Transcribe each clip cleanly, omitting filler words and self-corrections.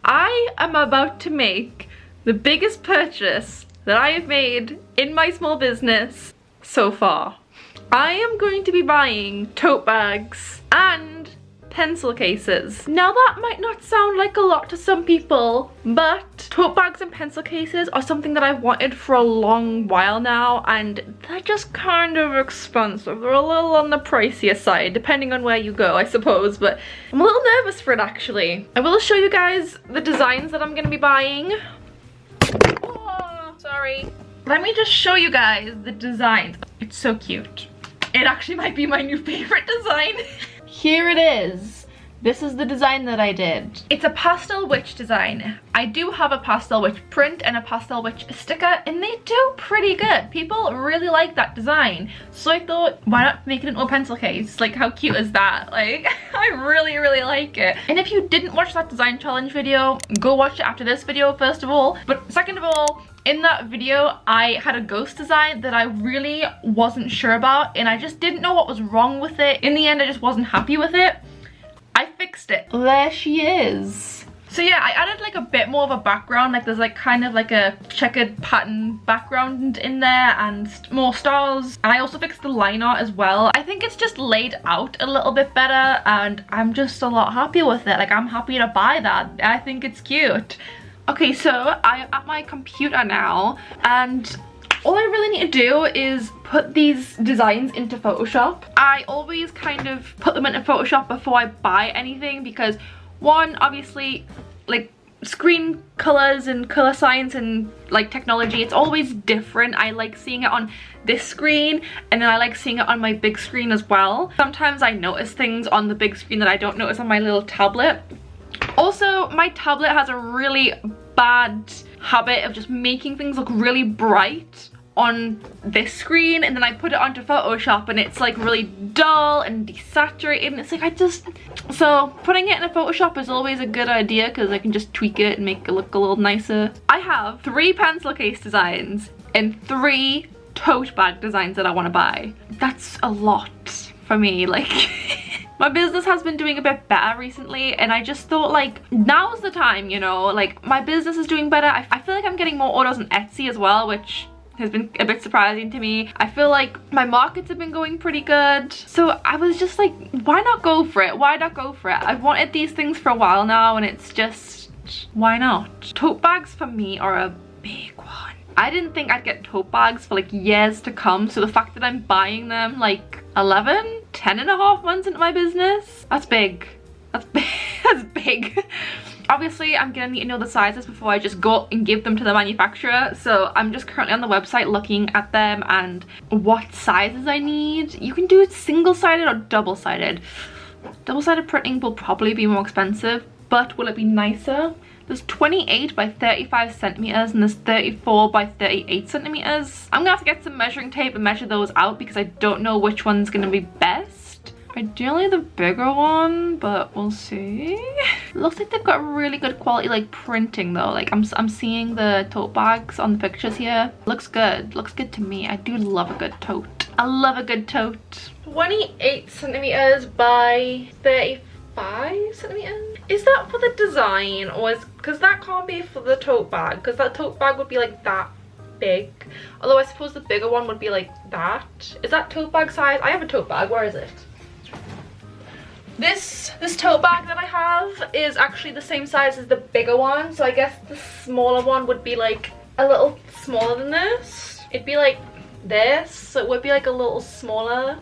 I am about to make the biggest purchase that I have made in my small business so far. I am going to be buying tote bags and pencil cases. Now that might not sound like a lot to some people, but tote bags and pencil cases are something that I've wanted for a long while now, and they're just kind of expensive. They're a little on the pricier side, depending on where you go, I suppose, but I'm a little nervous for it actually. I will show you guys the designs that I'm gonna be buying. Oh, sorry. Let me just show you guys the designs. It's so cute. It actually might be my new favorite design. Here it is. This is the design that I did. It's a pastel witch design. I do have a pastel witch print and a pastel witch sticker, and they do pretty good. People really like that design. So I thought, why not make it into a pencil case? Like, how cute is that? Like, I really, really like it. And if you didn't watch that design challenge video, go watch it after this video, first of all. But second of all, in that video, I had a ghost design that I really wasn't sure about, and I just didn't know what was wrong with it. In the end, I just wasn't happy with it. I fixed it. There she is. So yeah, I added like a bit more of a background, like there's like kind of like a checkered pattern background in there and more stars. And I also fixed the line art as well. I think it's just laid out a little bit better, and I'm just a lot happier with it. Like, I'm happy to buy that. I think it's cute. Okay, so I'm at my computer now, and all I really need to do is put these designs into Photoshop. I always kind of put them into Photoshop before I buy anything because, one, obviously, like, screen colors and color science and like technology, it's always different. I like seeing it on this screen, and then I like seeing it on my big screen as well. Sometimes I notice things on the big screen that I don't notice on my little tablet. Also, my tablet has a really bad habit of just making things look really bright on this screen, and then I put it onto Photoshop and it's like really dull and desaturated, and it's like so putting it in a Photoshop is always a good idea because I can just tweak it and make it look a little nicer. I have 3 pencil case designs and 3 tote bag designs that I want to buy. That's a lot for me, like my business has been doing a bit better recently, and I just thought, like, now's the time, you know, like my business is doing better. I feel like I'm getting more orders on Etsy as well, which has been a bit surprising to me. I feel like my markets have been going pretty good. So I was just like, why not go for it? Why not go for it? I've wanted these things for a while now, and it's just, why not? Tote bags for me are a big one. I didn't think I'd get tote bags for like years to come, so the fact that I'm buying them like 10 and a half months into my business, that's big. That's big. That's big. Obviously, I'm gonna need to know the sizes before I just go and give them to the manufacturer, so I'm just currently on the website looking at them and what sizes I need. You can do it single-sided or double-sided. Double-sided printing will probably be more expensive, but will it be nicer? There's 28 by 35 centimeters and there's 34 by 38 centimeters. I'm gonna have to get some measuring tape and measure those out because I don't know which one's gonna be best. Ideally the bigger one, but we'll see. Looks like they've got really good quality like printing though. Like I'm seeing the tote bags on the pictures here. Looks good. Looks good to me. I do love a good tote. I love a good tote. 28 centimeters by 35 centimeters. Is that for the design, or is, because that can't be for the tote bag, because that tote bag would be like that big. Although I suppose the bigger one would be like that. Is that tote bag size? I have a tote bag. Where is it? This tote bag that I have is actually the same size as the bigger one, so I guess the smaller one would be like a little smaller than this. It'd be like this, so it would be like a little smaller.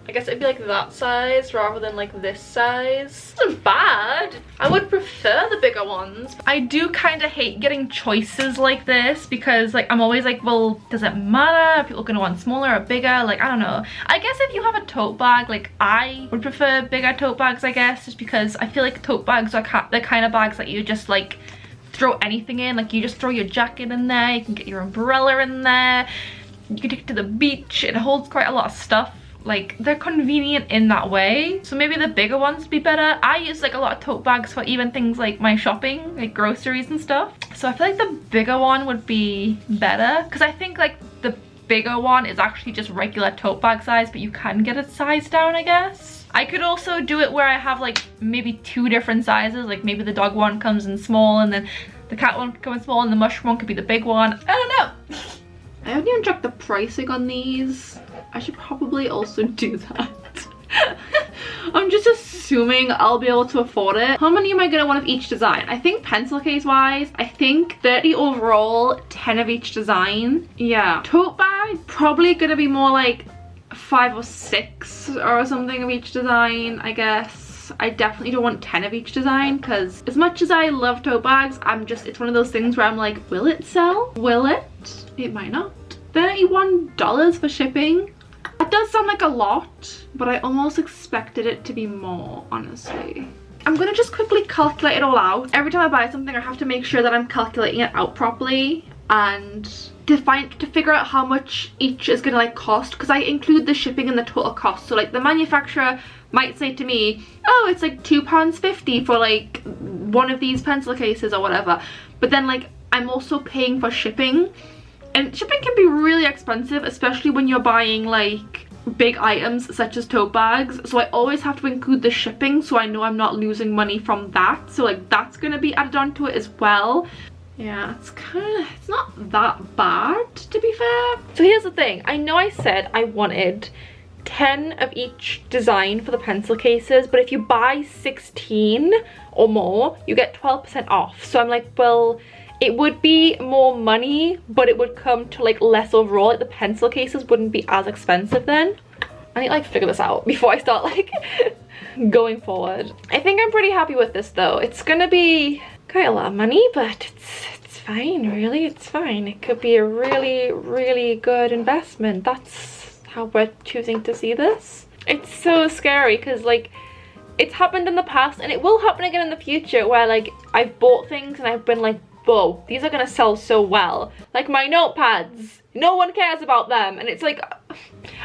I guess it'd be like that size rather than like this size. It isn't bad. I would prefer the bigger ones. I do kind of hate getting choices like this because like I'm always like, well, does it matter? Are people gonna want smaller or bigger? Like, I don't know. I guess if you have a tote bag, like I would prefer bigger tote bags, I guess, just because I feel like tote bags are the kind of bags that you just like throw anything in. Like you just throw your jacket in there, you can get your umbrella in there, you can take it to the beach. It holds quite a lot of stuff. Like, they're convenient in that way. So maybe the bigger ones would be better. I use like a lot of tote bags for even things like my shopping, like groceries and stuff. So I feel like the bigger one would be better, because I think like the bigger one is actually just regular tote bag size, but you can get it sized down, I guess. I could also do it where I have like maybe 2 different sizes, like maybe the dog one comes in small and then the cat one could come in small and the mushroom one could be the big one. I don't know. I haven't even checked the pricing on these. I should probably also do that. I'm just assuming I'll be able to afford it. How many am I gonna want of each design? I think pencil case wise, I think 30 overall, 10 of each design. Yeah, tote bag, probably gonna be more like 5 or 6 or something of each design, I guess. I definitely don't want 10 of each design because as much as I love tote bags, it's one of those things where I'm like, will it sell? Will it? It might not. $31 for shipping. It does sound like a lot, but I almost expected it to be more, honestly. I'm gonna just quickly calculate it all out. Every time I buy something, I have to make sure that I'm calculating it out properly and to figure out how much each is gonna like cost, because I include the shipping in the total cost. So like the manufacturer might say to me, oh, it's like £2.50 for like one of these pencil cases or whatever, but then like I'm also paying for shipping. And shipping can be really expensive, especially when you're buying like big items such as tote bags. So I always have to include the shipping so I know I'm not losing money from that. So like that's gonna be added onto it as well. Yeah, it's not that bad, to be fair. So here's the thing. I know I said I wanted 10 of each design for the pencil cases, but if you buy 16 or more, you get 12% off. So I'm like, well, it would be more money, but it would come to like less overall. Like the pencil cases wouldn't be as expensive then. I need to like figure this out before I start like going forward. I think I'm pretty happy with this though. It's gonna be quite a lot of money, but it's fine, really. It's fine. It could be a really, really good investment. That's how we're choosing to see this. It's so scary because like it's happened in the past and it will happen again in the future where like I've bought things and I've been like, whoa, these are gonna sell so well. Like my notepads, no one cares about them. And it's like,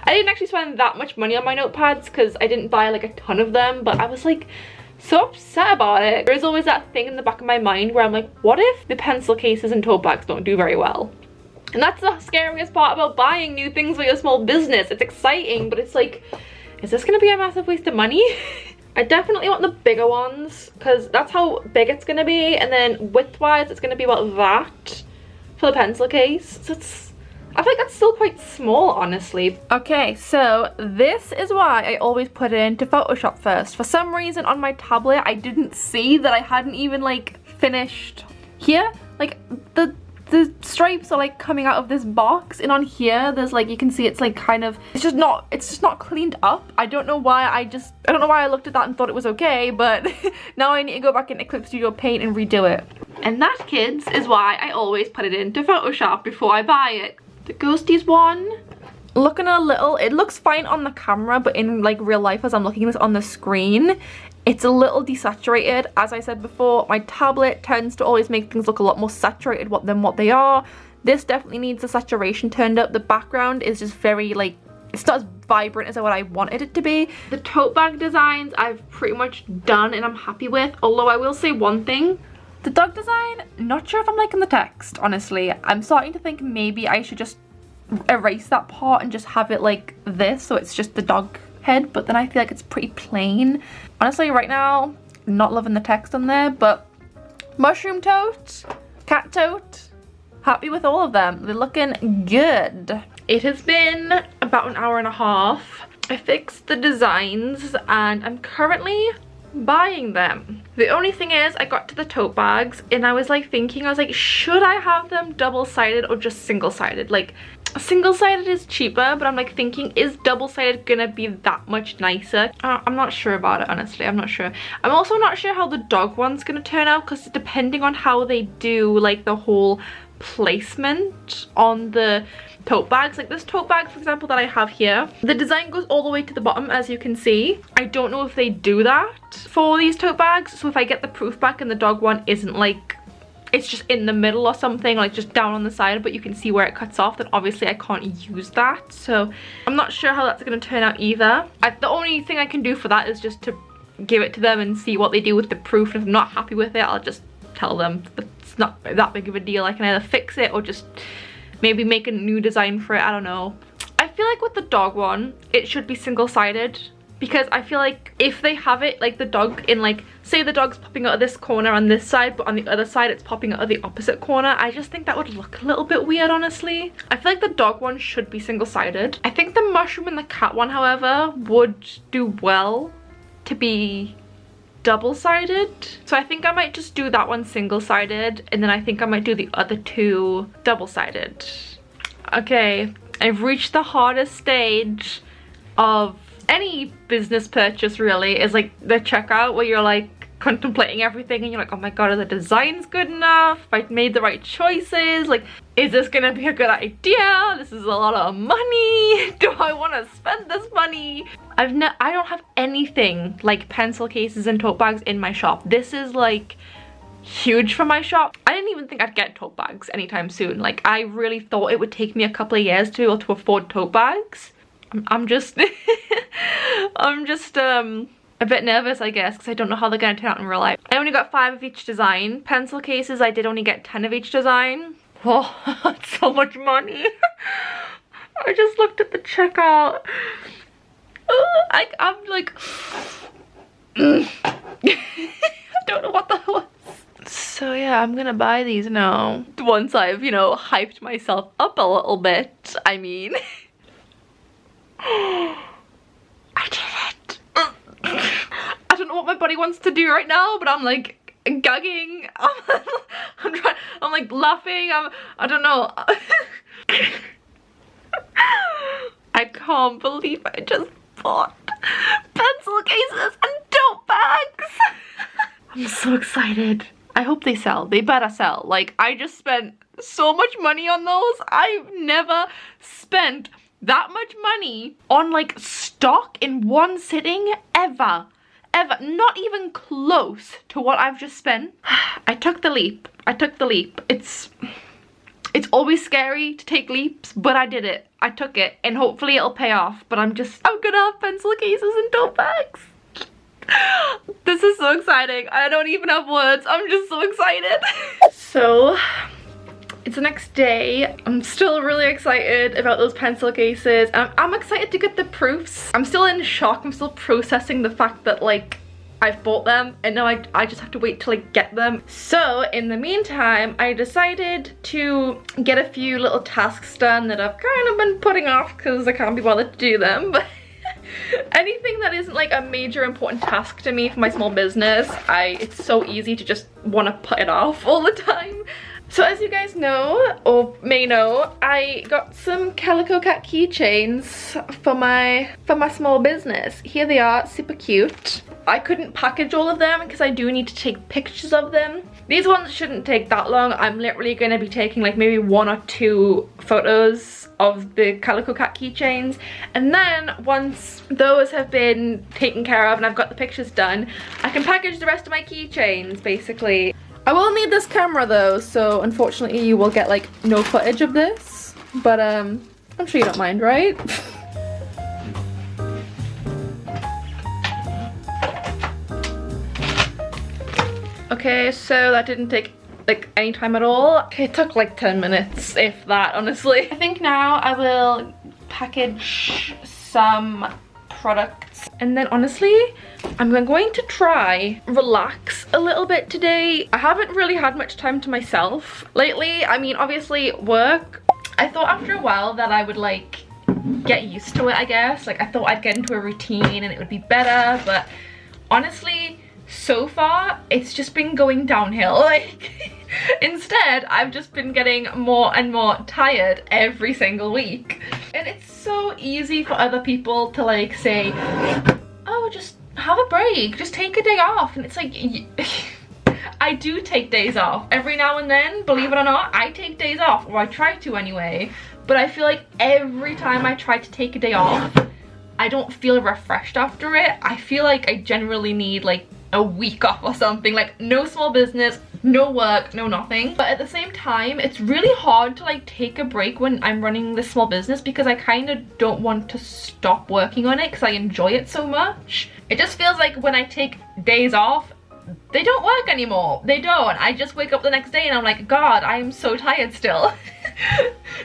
I didn't actually spend that much money on my notepads because I didn't buy like a ton of them, but I was like so upset about it. There is always that thing in the back of my mind where I'm like, what if the pencil cases and tote bags don't do very well? And that's the scariest part about buying new things for your small business. It's exciting, but it's like, is this gonna be a massive waste of money? I definitely want the bigger ones because that's how big it's gonna be, and then width-wise it's gonna be about that for the pencil case. So I think that's still quite small, honestly. Okay, so this is why I always put it into Photoshop first. For some reason on my tablet I didn't see that I hadn't even like finished here. Like the stripes are like coming out of this box, and on here there's like, you can see it's like kind of, it's just not cleaned up. I don't know why I looked at that and thought it was okay, but now I need to go back in Eclipse Studio Paint and redo it. And that, kids, is why I always put it into Photoshop before I buy it. The Ghosties one, looking a little, it looks fine on the camera, but in like real life as I'm looking at this on the screen, it's a little desaturated. As I said before, my tablet tends to always make things look a lot more saturated than what they are. This definitely needs the saturation turned up. The background is just very like, it's not as vibrant as what I wanted it to be. The tote bag designs I've pretty much done and I'm happy with, although I will say one thing. The dog design, not sure if I'm liking the text, honestly. I'm starting to think maybe I should just erase that part and just have it like this, so it's just the dog head, but then I feel like it's pretty plain. Honestly, right now, not loving the text on there, but mushroom tote, cat tote, happy with all of them. They're looking good. It has been about an hour and a half. I fixed the designs and I'm currently buying them. The only thing is, I got to the tote bags and I was like thinking, I was like, should I have them double-sided or just single-sided? Like, single-sided is cheaper, but I'm like thinking, is double-sided gonna be that much nicer? I'm not sure about it, honestly. I'm not sure. I'm also not sure how the dog one's gonna turn out, because depending on how they do like the whole placement on the tote bags, like this tote bag for example that I have here, the design goes all the way to the bottom, as you can see. I don't know if they do that for these tote bags, so if I get the proof back and the dog one isn't like, it's just in the middle or something, like just down on the side, but you can see where it cuts off, then obviously I can't use that. So I'm not sure how that's going to turn out either. The only thing I can do for that is just to give it to them and see what they do with the proof, and if I'm not happy with it, I'll just tell them it's not that big of a deal. I can either fix it or just maybe make a new design for it. I don't know. I feel like with the dog one, it should be single-sided, because I feel like if they have it like the dog in like, say the dog's popping out of this corner on this side, but on the other side it's popping out of the opposite corner, I just think that would look a little bit weird, honestly. I feel like the dog one should be single-sided. I think the mushroom and the cat one, however, would do well to be double-sided. So I think I might just do that one single-sided, and then I think I might do the other two double-sided. Okay, I've reached the hardest stage of any business purchase, really, is like the checkout, where you're like contemplating everything and you're like, oh my god, are the designs good enough? Have I made the right choices? Like, is this gonna be a good idea? This is a lot of money. Do I want to spend this money? I don't have anything like pencil cases and tote bags in my shop. This is like huge for my shop. I didn't even think I'd get tote bags anytime soon. Like, I really thought it would take me a couple of years to be able to afford tote bags. I'm just I'm just a bit nervous, I guess, because I don't know how they're going to turn out in real life. I only got 5 of each design. Pencil cases, I did only get 10 of each design. Oh, that's so much money. I just looked at the checkout. I'm like I don't know what that was. So yeah, I'm gonna buy these now. Once I've, you know, hyped myself up a little bit, I mean. I did it. I don't know what my body wants to do right now, but I'm like gagging. I'm like laughing. I don't know. I can't believe I just bought pencil cases and tote bags. I'm so excited. I hope they sell. They better sell. Like, I just spent so much money on those. I've never spent that much money on like stock in one sitting ever. Not even close to what I've just spent. I took the leap. It's always scary to take leaps, but I did it. I took it, and hopefully it'll pay off. But I'm gonna have pencil cases and tote bags. This is so exciting. I don't even have words. I'm just so excited. So it's the next day. I'm still really excited about those pencil cases. I'm excited to get the proofs. I'm still in shock. I'm still processing the fact that like I've bought them and now I just have to wait till I get them. So in the meantime, I decided to get a few little tasks done that I've kind of been putting off because I can't be bothered to do them. But anything that isn't like a major important task to me for my small business, it's so easy to just want to put it off all the time. So as you guys know, or may know, I got some Calico Cat keychains for my small business. Here they are, super cute. I couldn't package all of them because I do need to take pictures of them. These ones shouldn't take that long. I'm literally going to be taking like maybe 1 or 2 photos of the Calico Cat keychains, and then once those have been taken care of and I've got the pictures done, I can package the rest of my keychains basically. I will need this camera though, so unfortunately you will get like no footage of this, but I'm sure you don't mind, right? Okay, so that didn't take like any time at all. Okay, it took like 10 minutes, if that, honestly. I think now I will package some products, and then honestly I'm going to try relax a little bit today. I haven't really had much time to myself lately. I mean, obviously work, I thought after a while that I would like get used to it, I guess. Like, I thought I'd get into a routine and it would be better, but honestly so far it's just been going downhill. Like instead I've just been getting more and more tired every single week, and it's so easy for other people to like say, oh, just have a break, just take a day off, and it's like I do take days off every now and then, believe it or not. I take days off, or I try to anyway, but I feel like every time I try to take a day off I don't feel refreshed after it. I feel like I generally need like a week off or something. Like, no small business, no work, no nothing. But at the same time, it's really hard to like take a break when I'm running this small business, because I kind of don't want to stop working on it because I enjoy it so much. It just feels like when I take days off, they don't work anymore. They don't. I just wake up the next day and I'm like, God, I am so tired still.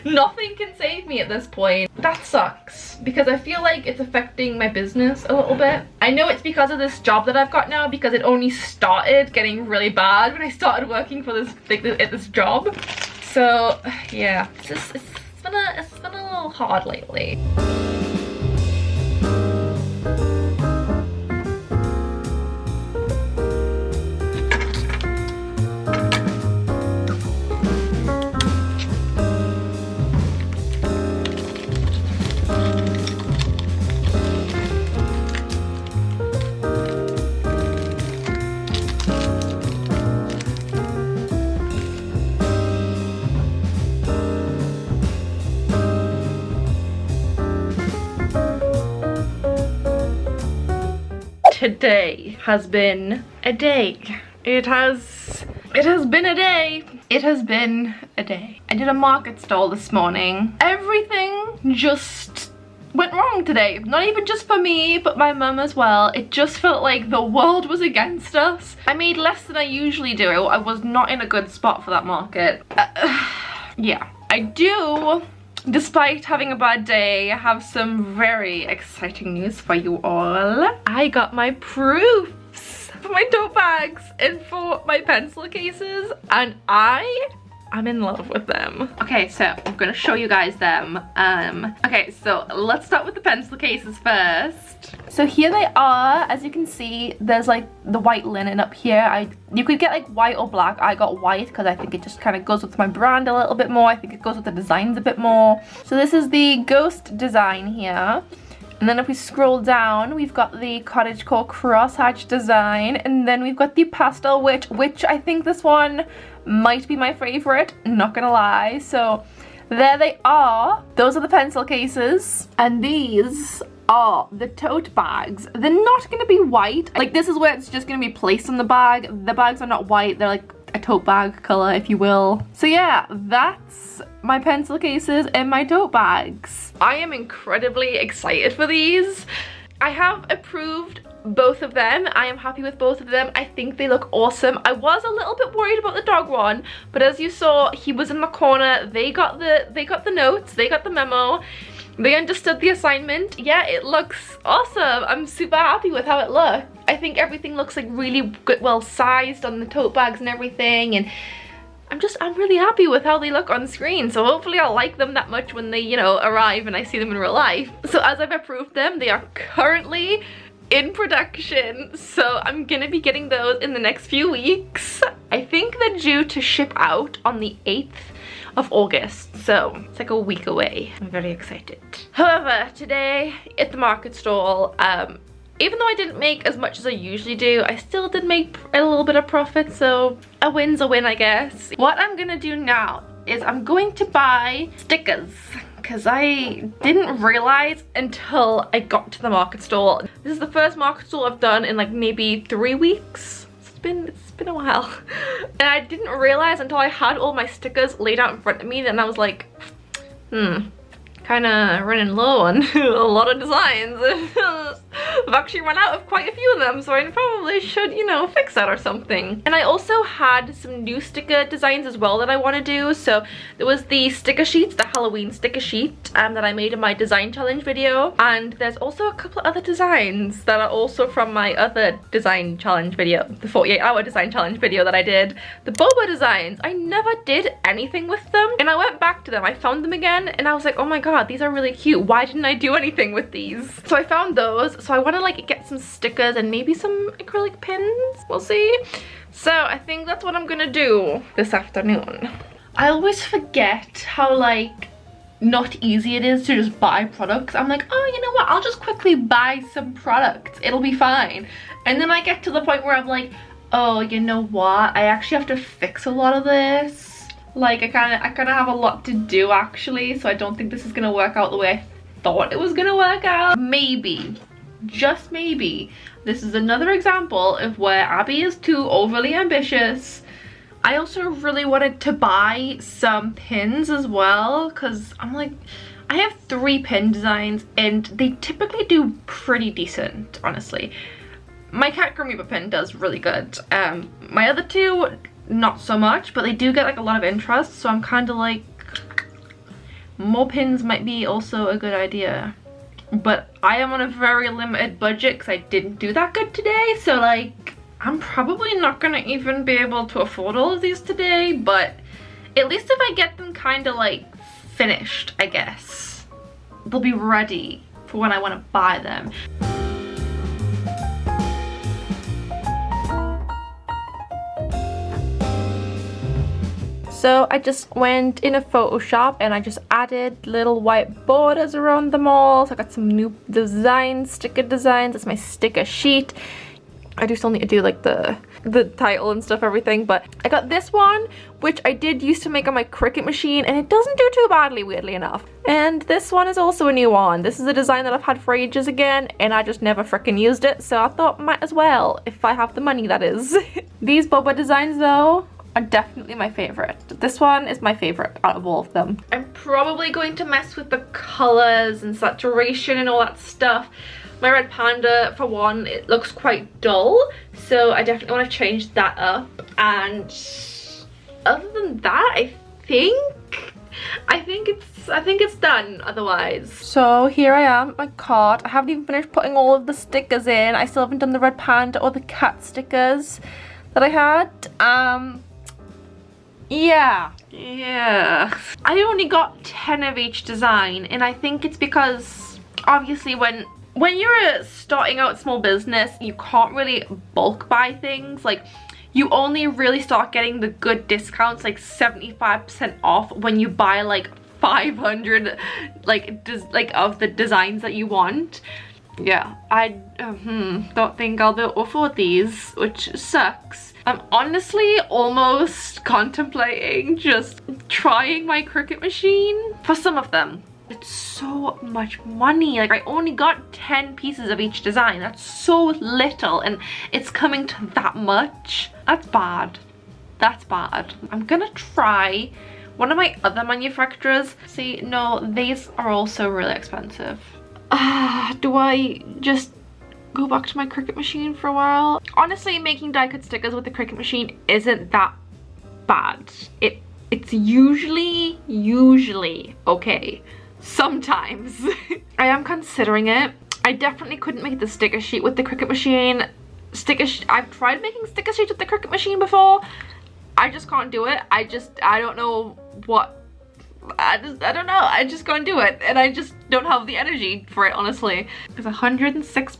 Nothing can save me at this point. That sucks because I feel like it's affecting my business a little bit. I know it's because of this job that I've got now, because it only started getting really bad when I started working for this job. So yeah, it's been a little hard lately. Today has been a day. It has been a day. It has been a day. I did a market stall this morning. Everything just went wrong today. Not even just for me, but my mum as well. It just felt like the world was against us. I made less than I usually do. I was not in a good spot for that market. Yeah, I do. Despite having a bad day, I have some very exciting news for you all. I got my proofs for my tote bags and for my pencil cases, and I'm in love with them. Okay, so I'm gonna show you guys them. Okay, so let's start with the pencil cases first. So here they are. As you can see, there's like the white linen up here. You could get like white or black. I got white because I think it just kind of goes with my brand a little bit more. I think it goes with the designs a bit more. So this is the ghost design here. And then if we scroll down, we've got the cottagecore crosshatch design, and then we've got the pastel witch, which I think this one might be my favorite, not gonna lie. So there they are. Those are the pencil cases, and these are the tote bags. They're not gonna be white. Like, this is where it's just gonna be placed on the bag. The bags are not white, they're like a tote bag color, if you will. So yeah, that's my pencil cases and my tote bags. I am incredibly excited for these. I have approved both of them. I am happy with both of them. I think they look awesome. I was a little bit worried about the dog one, but as you saw, he was in the corner. They got the notes, they got the memo. They understood the assignment. Yeah, it looks awesome. I'm super happy with how it looks. I think everything looks like really good, well sized on the tote bags and everything, and I'm really happy with how they look on screen. So hopefully I'll like them that much when they, you know, arrive and I see them in real life. So as I've approved them, they are currently in production, so I'm gonna be getting those in the next few weeks. I think they're due to ship out on the 8th of August, so it's like a week away. I'm very excited. However, today at the market stall, even though I didn't make as much as I usually do, I still did make a little bit of profit, so a win's a win, I guess. What I'm gonna do now is I'm going to buy stickers, because I didn't realize until I got to the market stall. This is the first market stall I've done in like maybe 3 weeks. It's been a while. And I didn't realize until I had all my stickers laid out in front of me, then I was like, kind of running low on a lot of designs. I've actually run out of quite a few of them, so I probably should, you know, fix that or something. And I also had some new sticker designs as well that I want to do. So there was the sticker sheets, the Halloween sticker sheet that I made in my design challenge video, and there's also a couple of other designs that are also from my other design challenge video, the 48-hour design challenge video that I did. The boba designs, I never did anything with them, and I went back to them. I found them again and I was like, oh my god, these are really cute. Why didn't I do anything with these? So I found those. So I want to like get some stickers and maybe some acrylic pins. We'll see. So I think that's what I'm gonna do this afternoon. I always forget how like not easy it is to just buy products. I'm like, oh, you know what? I'll just quickly buy some products. It'll be fine. And then I get to the point where I'm like, oh, you know what? I actually have to fix a lot of this. Like I kind of have a lot to do actually, so I don't think this is gonna work out the way I thought it was gonna work out. Maybe, just maybe, this is another example of where Abby is too overly ambitious. I also really wanted to buy some pins as well, because I'm like, I have 3 pin designs and they typically do pretty decent, honestly. My Cat Grim Reaper pin does really good. My other 2, not so much, but they do get like a lot of interest, so I'm kind of like, more pins might be also a good idea. But I am on a very limited budget because I didn't do that good today. So like, I'm probably not gonna even be able to afford all of these today. But at least if I get them kind of like finished, I guess, they'll be ready for when I want to buy them. So I just went in a Photoshop and I just added little white borders around them all. So I got some new designs, sticker designs. That's my sticker sheet. I do still need to do like the title and stuff, everything, but I got this one, which I did used to make on my Cricut machine, and it doesn't do too badly, weirdly enough. And this one is also a new one. This is a design that I've had for ages again, and I just never freaking used it, so I thought might as well, if I have the money, that is. These boba designs though are definitely my favorite. This one is my favorite out of all of them. I'm probably going to mess with the colors and saturation and all that stuff. My red panda, for one, it looks quite dull, so I definitely want to change that up. And other than that, I think it's done otherwise. So here I am at my cart. I haven't even finished putting all of the stickers in. I still haven't done the red panda or the cat stickers that I had. Yeah. I only got 10 of each design, and I think it's because obviously when you're starting out small business, you can't really bulk buy things. Like, you only really start getting the good discounts, like 75% off, when you buy like 500 of the designs that you want. Yeah, I don't think I'll be able to afford these, which sucks. I'm honestly almost contemplating just trying my Cricut machine for some of them. It's so much money. Like, I only got 10 pieces of each design. That's so little, and it's coming to that much. That's bad. That's bad. I'm gonna try one of my other manufacturers. See, no, these are also really expensive. Do I just go back to my Cricut machine for a while? Honestly, making die cut stickers with the Cricut machine isn't that bad. It's usually okay. Sometimes. I am considering it. I definitely couldn't make the sticker sheet with the Cricut machine. I've tried making sticker sheets with the Cricut machine before. I just can't do it. I don't know what. I don't know. I just can't do it, and I just don't have the energy for it, honestly. Because $106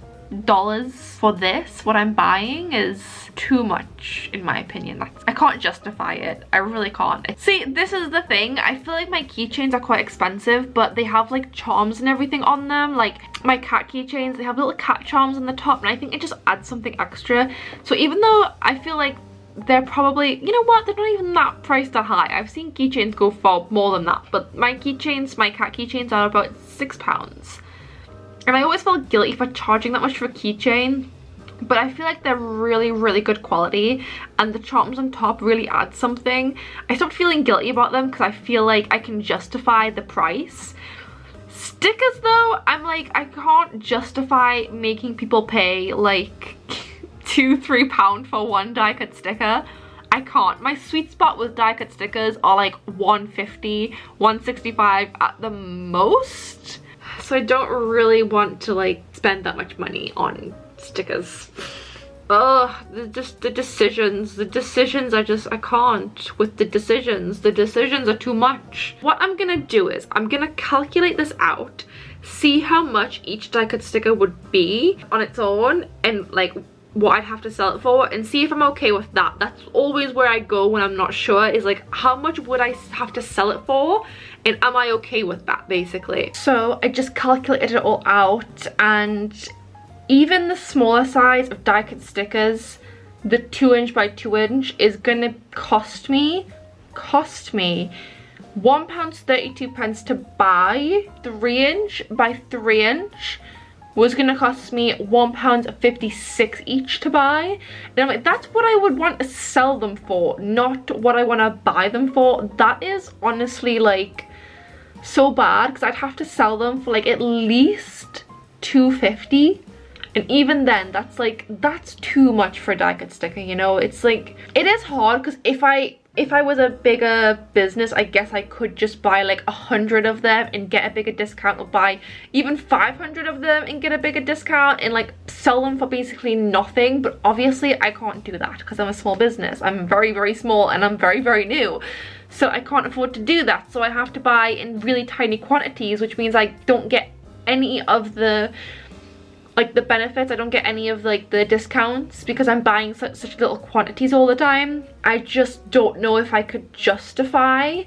for this, what I'm buying, is too much in my opinion. I can't justify it. I really can't. See, this is the thing. I feel like my keychains are quite expensive, but they have like charms and everything on them. Like my cat keychains, they have little cat charms on the top, and I think it just adds something extra. So even though I feel like they're probably, you know what, they're not even that priced that high. I've seen keychains go for more than that, but my keychains, my cat keychains, are about £6. And I always felt guilty for charging that much for a keychain, but I feel like they're really good quality, and the charms on top really add something. I stopped feeling guilty about them because I feel like I can justify the price. Stickers though, I'm like, I can't justify making people pay like £2-3 for one die cut sticker. I can't. My sweet spot with die cut stickers are like $150, $165 at the most. So I don't really want to like spend that much money on stickers. Ugh, the decisions I can't with the decisions are too much. What I'm gonna do is I'm gonna calculate this out, see how much each die cut sticker would be on its own, and like what I'd have to sell it for, and see if I'm okay with that. That's always where I go when I'm not sure, is like, how much would I have to sell it for, and am I okay with that, basically. So I just calculated it all out, and even the smaller size of die cut stickers, the 2" by 2" is gonna cost me £1.32 to buy. 3" by 3" was gonna cost me £1.56 each to buy. And I'm like, that's what I would want to sell them for, not what I want to buy them for. That is honestly like so bad, because I'd have to sell them for like at least $2.50. And even then, that's too much for a die cut sticker, you know? It's like, it is hard, because if I if I was a bigger business, I guess I could just buy like 100 of them and get a bigger discount, or buy even 500 of them and get a bigger discount and like sell them for basically nothing. But obviously I can't do that because I'm a small business. I'm very, very small and I'm very, very new. So I can't afford to do that. So I have to buy in really tiny quantities, which means I don't get any of the like the benefits. I don't get any of like the discounts because I'm buying such little quantities all the time. I just don't know if I could justify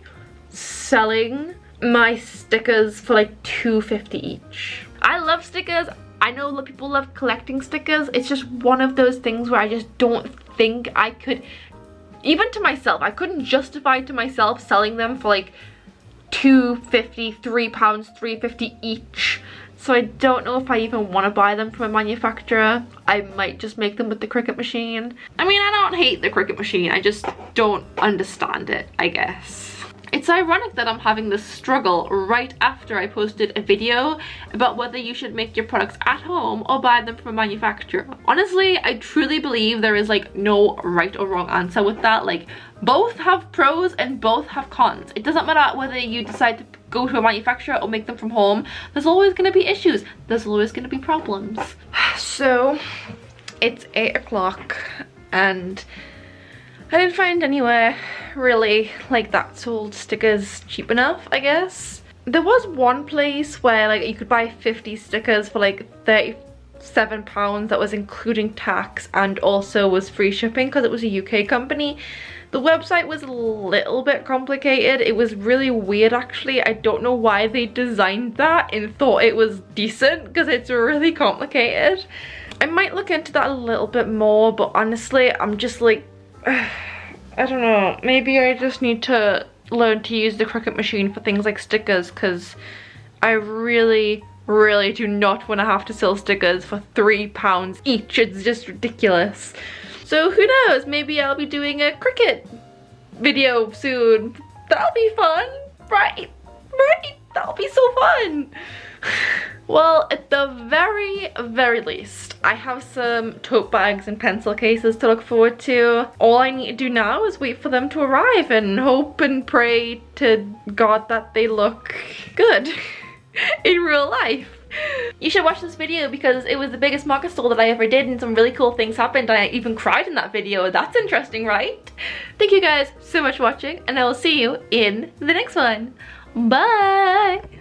selling my stickers for like $2.50 each. I love stickers. I know that people love collecting stickers. It's just one of those things where I just don't think I could, even to myself, I couldn't justify to myself selling them for like £2.50, £3, £3.50 each. So I don't know if I even want to buy them from a manufacturer. I might just make them with the Cricut machine. I mean, I don't hate the Cricut machine, I just don't understand it, I guess. It's ironic that I'm having this struggle right after I posted a video about whether you should make your products at home or buy them from a manufacturer. Honestly, I truly believe there is like no right or wrong answer with that. Like, both have pros and both have cons. It doesn't matter whether you decide to go to a manufacturer or make them from home. There's always going to be issues. There's always going to be problems. So it's 8 o'clock and I didn't find anywhere really like that sold stickers cheap enough, I guess. There was one place where like you could buy 50 stickers for like £37, that was including tax, and also was free shipping because it was a UK company. The website was a little bit complicated. It was really weird actually. I don't know why they designed that and thought it was decent because it's really complicated. I might look into that a little bit more, but honestly I'm just like, I don't know, maybe I just need to learn to use the Cricut machine for things like stickers, because I really do not want to have to sell stickers for £3 each. It's just ridiculous. So who knows, maybe I'll be doing a Cricut video soon. That'll be fun, right? That'll be so fun. Well, at the very least, I have some tote bags and pencil cases to look forward to. All I need to do now is wait for them to arrive and hope and pray to God that they look good in real life. You should watch this video because it was the biggest market stall that I ever did and some really cool things happened. I even cried in that video. That's interesting, right? Thank you guys so much for watching and I will see you in the next one. Bye!